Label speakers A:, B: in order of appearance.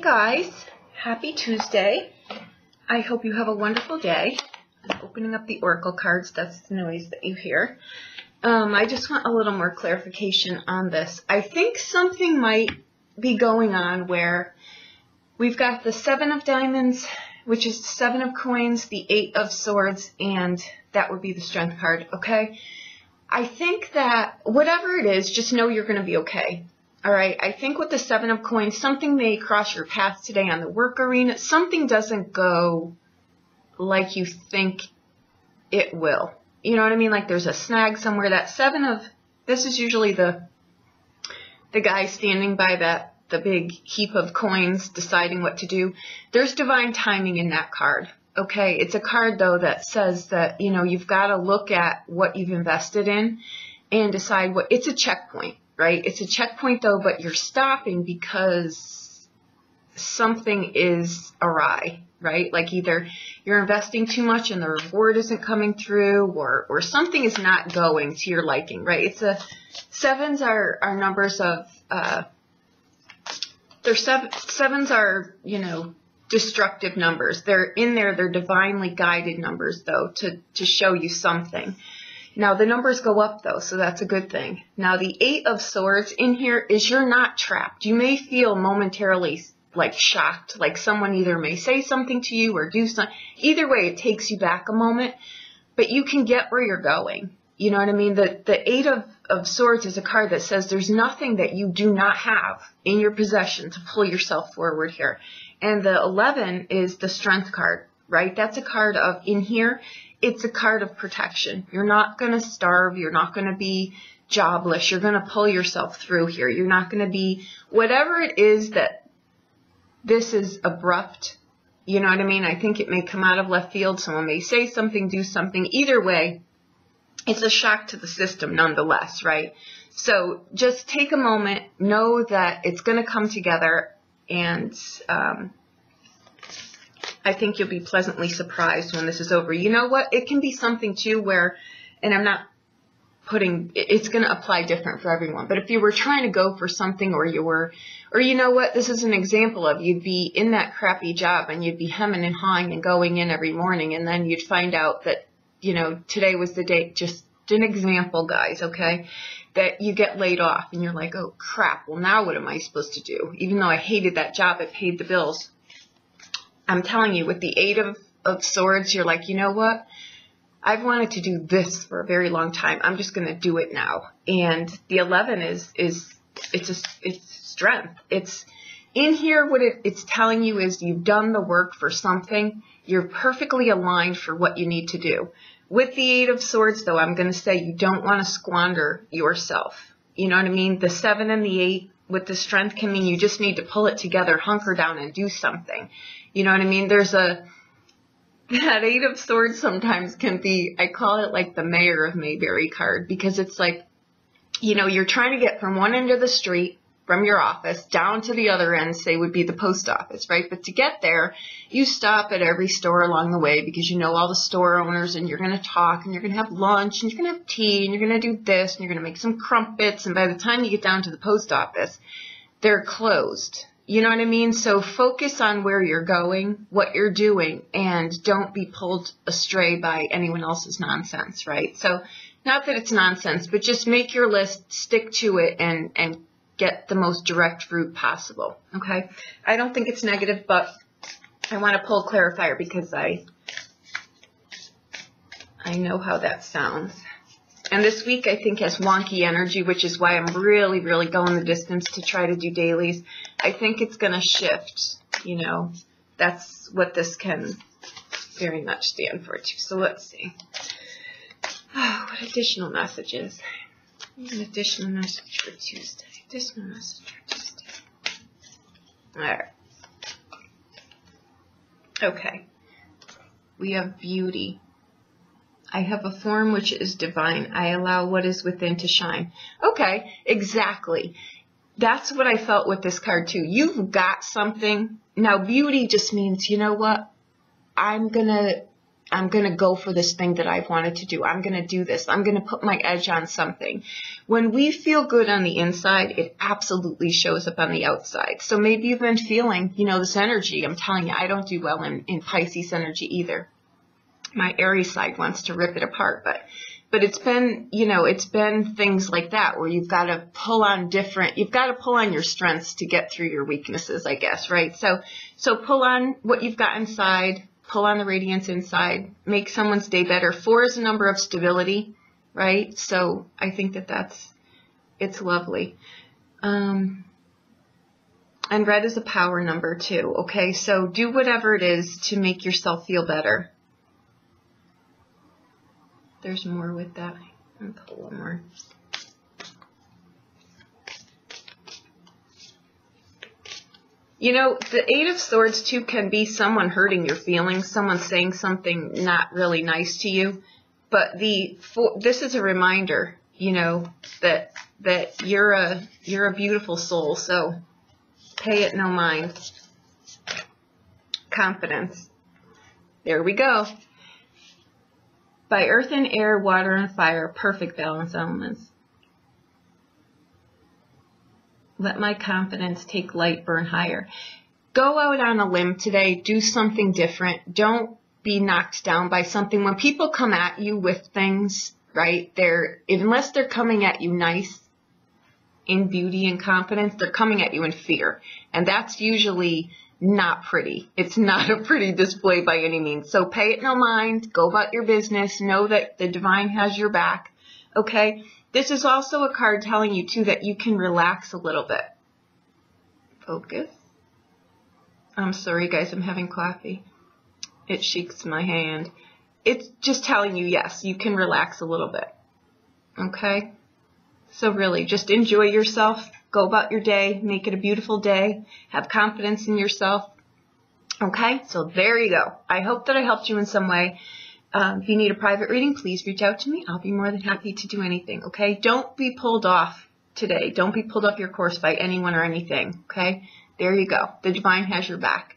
A: guys, happy Tuesday. I hope you have a wonderful day. I'm opening up the oracle cards. That's the noise that you hear. I just want a little more clarification on this. I think something might be going on where we've got the 7 of diamonds, which is the 7 of coins, the 8 of swords, and that would be the strength card, okay? I think that whatever it is, just know you're going to be okay. All right, I think with the 7 of coins, something may cross your path today on the work arena. Something doesn't go like you think it will. You know what I mean? Like there's a snag somewhere. That 7 of, this is usually the guy standing by the big heap of coins deciding what to do. There's divine timing in that card. Okay, it's a card though that says that, you know, you've got to look at what you've invested in and decide what, it's a checkpoint. Right? It's a checkpoint though, but you're stopping because something is awry, right? Like either you're investing too much and the reward isn't coming through, or something is not going to your liking, right? It's a, 7s are numbers of, sevens are, you know, destructive numbers. They're in there, they're divinely guided numbers though, to show you something. Now, the numbers go up, though, so that's a good thing. Now, the 8 of swords in here is you're not trapped. You may feel momentarily, like, shocked, like someone either may say something to you or do something. Either way, it takes you back a moment, but you can get where you're going. You know what I mean? The 8 of swords is a card that says there's nothing that you do not have in your possession to pull yourself forward here. And the 11 is the strength card, right? That's a card of, in here, it's a card of protection. You're not going to starve. You're not going to be jobless. You're going to pull yourself through here. You're not going to be, whatever it is that this is abrupt, you know what I mean? I think it may come out of left field. Someone may say something, do something. Either way, it's a shock to the system nonetheless, right? So just take a moment, know that it's going to come together, and I think you'll be pleasantly surprised when this is over. You know what? It can be something, too, where, and I'm not putting, it's going to apply different for everyone, but if you were trying to go for something or you were, or you know what, this is an example of you'd be in that crappy job and you'd be hemming and hawing and going in every morning, and then you'd find out that, you know, today was the day, just an example, guys, okay, that you get laid off and you're like, oh, crap, well, now what am I supposed to do? Even though I hated that job, it paid the bills. I'm telling you, with the 8 of swords, you're like, you know what? I've wanted to do this for a very long time. I'm just going to do it now. And the 11 it's strength. It's in here. What it's telling you is you've done the work for something. You're perfectly aligned for what you need to do. With the 8 of swords, though, I'm going to say you don't want to squander yourself. You know what I mean? The 7 and the 8 with the strength can mean you just need to pull it together, hunker down, and do something. You know what I mean? There's that 8 of swords sometimes can be, I call it like the Mayor of Mayberry card, because it's like, you know, you're trying to get from one end of the street, from your office, down to the other end, say would be the post office, right? But to get there, you stop at every store along the way because you know all the store owners, and you're going to talk, and you're going to have lunch, and you're going to have tea, and you're going to do this, and you're going to make some crumpets, and by the time you get down to the post office, they're closed. You know what I mean? So focus on where you're going, what you're doing, and don't be pulled astray by anyone else's nonsense, right? So not that it's nonsense, but just make your list, stick to it, and get the most direct route possible, okay? I don't think it's negative, but I want to pull a clarifier because I know how that sounds. And this week, I think, has wonky energy, which is why I'm really, really going the distance to try to do dailies. I think it's going to shift, you know. That's what this can very much stand for, too. So let's see. Oh, what additional messages? An additional message for Tuesday. Additional message for Tuesday. All right. Okay. We have beauty. I have a form which is divine. I allow what is within to shine. Okay, exactly. That's what I felt with this card too. You've got something. Now, beauty just means, you know what? I'm going to I'm going to go for this thing that I've wanted to do. I'm going to do this. I'm going to put my edge on something. When we feel good on the inside, it absolutely shows up on the outside. So maybe you've been feeling, you know, this energy. I'm telling you, I don't do well in Pisces energy either. My Aries side wants to rip it apart, but it's been, you know, it's been things like that where you've got to pull on your strengths to get through your weaknesses, I guess, right? So pull on what you've got inside, pull on the radiance inside, make someone's day better. 4 is a number of stability, right? So I think it's lovely. And red is a power number too, okay? So do whatever it is to make yourself feel better. There's more with that. I'm gonna pull one more. You know, the 8 of Swords too can be someone hurting your feelings, someone saying something not really nice to you. But this is a reminder, you know, that you're a beautiful soul. So pay it no mind. Confidence. There we go. By earth and air, water and fire, perfect balance elements. Let my confidence take light, burn higher. Go out on a limb today. Do something different. Don't be knocked down by something. When people come at you with things, right, unless they're coming at you nice, in beauty and confidence, they're coming at you in fear. And that's usually not pretty. It's not a pretty display by any means. So pay it no mind. Go about your business. Know that the divine has your back. Okay? This is also a card telling you, too, that you can relax a little bit. Focus. I'm sorry, guys. I'm having coffee. It shakes my hand. It's just telling you, yes, you can relax a little bit. Okay? So really, just enjoy yourself. Go about your day. Make it a beautiful day. Have confidence in yourself. Okay? So there you go. I hope that I helped you in some way. If you need a private reading, please reach out to me. I'll be more than happy to do anything. Okay? Don't be pulled off today. Don't be pulled off your course by anyone or anything. Okay? There you go. The divine has your back.